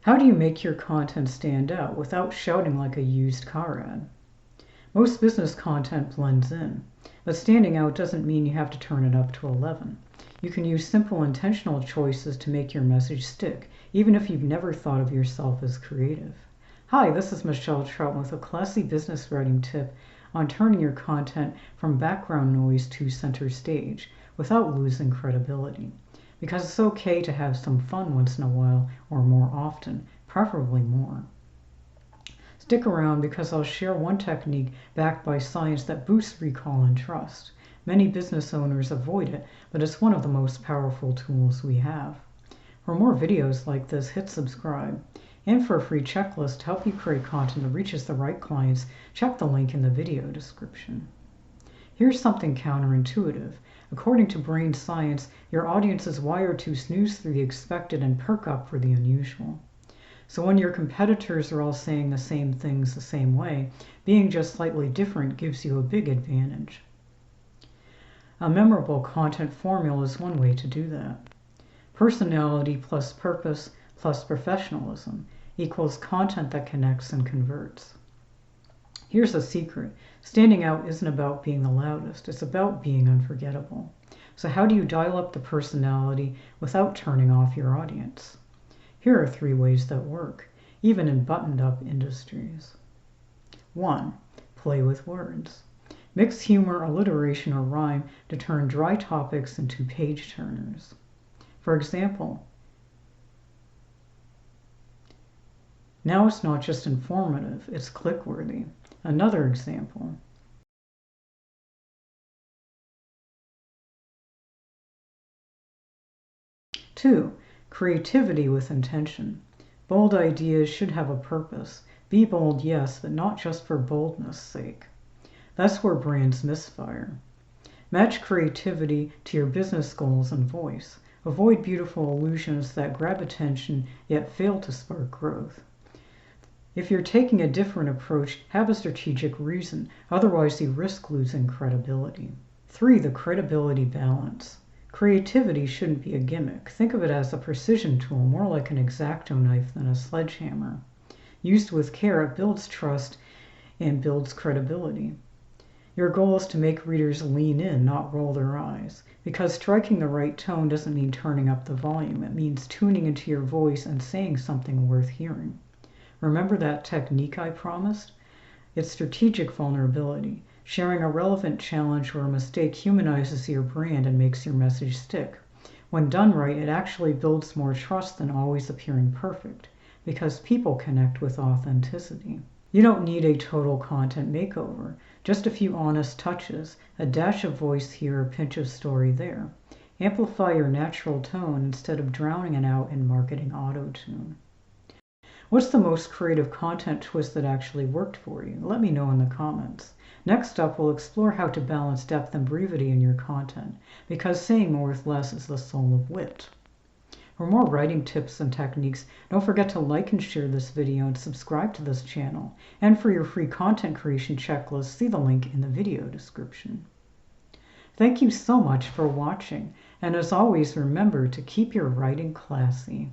How do you make your content stand out without shouting like a used car ad? Most business content blends in, but standing out doesn't mean you have to turn it up to 11. You can use simple intentional choices to make your message stick, even if you've never thought of yourself as creative. Hi, this is Michelle Troutman with a classy business writing tip on turning your content from background noise to center stage without losing credibility. Because it's okay to have some fun once in a while or more often, preferably more. Stick around because I'll share one technique backed by science that boosts recall and trust. Many business owners avoid it, but it's one of the most powerful tools we have. For more videos like this, hit subscribe. And for a free checklist to help you create content that reaches the right clients, check the link in the video description. Here's something counterintuitive. According to brain science, your audience is wired to snooze through the expected and perk up for the unusual. So when your competitors are all saying the same things the same way, being just slightly different gives you a big advantage. A memorable content formula is one way to do that. Personality plus purpose plus professionalism equals content that connects and converts. Here's a secret. Standing out isn't about being the loudest. It's about being unforgettable. So how do you dial up the personality without turning off your audience? Here are 3 ways that work, even in buttoned-up industries. 1. Play with words. Mix humor, alliteration, or rhyme to turn dry topics into page-turners. For example, now it's not just informative, it's click-worthy. Another example. Two, creativity with intention. Bold ideas should have a purpose. Be bold, yes, but not just for boldness' sake. That's where brands misfire. Match creativity to your business goals and voice. Avoid beautiful illusions that grab attention yet fail to spark growth. If you're taking a different approach, have a strategic reason, otherwise you risk losing credibility. 3. The credibility balance. Creativity shouldn't be a gimmick. Think of it as a precision tool, more like an X-Acto knife than a sledgehammer. Used with care, it builds trust and builds credibility. Your goal is to make readers lean in, not roll their eyes. Because striking the right tone doesn't mean turning up the volume. It means tuning into your voice and saying something worth hearing. Remember that technique I promised? It's strategic vulnerability. Sharing a relevant challenge or a mistake humanizes your brand and makes your message stick. When done right, it actually builds more trust than always appearing perfect, because people connect with authenticity. You don't need a total content makeover. Just a few honest touches, a dash of voice here, a pinch of story there. Amplify your natural tone instead of drowning it out in marketing auto-tune. What's the most creative content twist that actually worked for you? Let me know in the comments. Next up, we'll explore how to balance depth and brevity in your content, because saying more with less is the soul of wit. For more writing tips and techniques, don't forget to like and share this video and subscribe to this channel. And for your free content creation checklist, see the link in the video description. Thank you so much for watching, and as always, remember to keep your writing classy.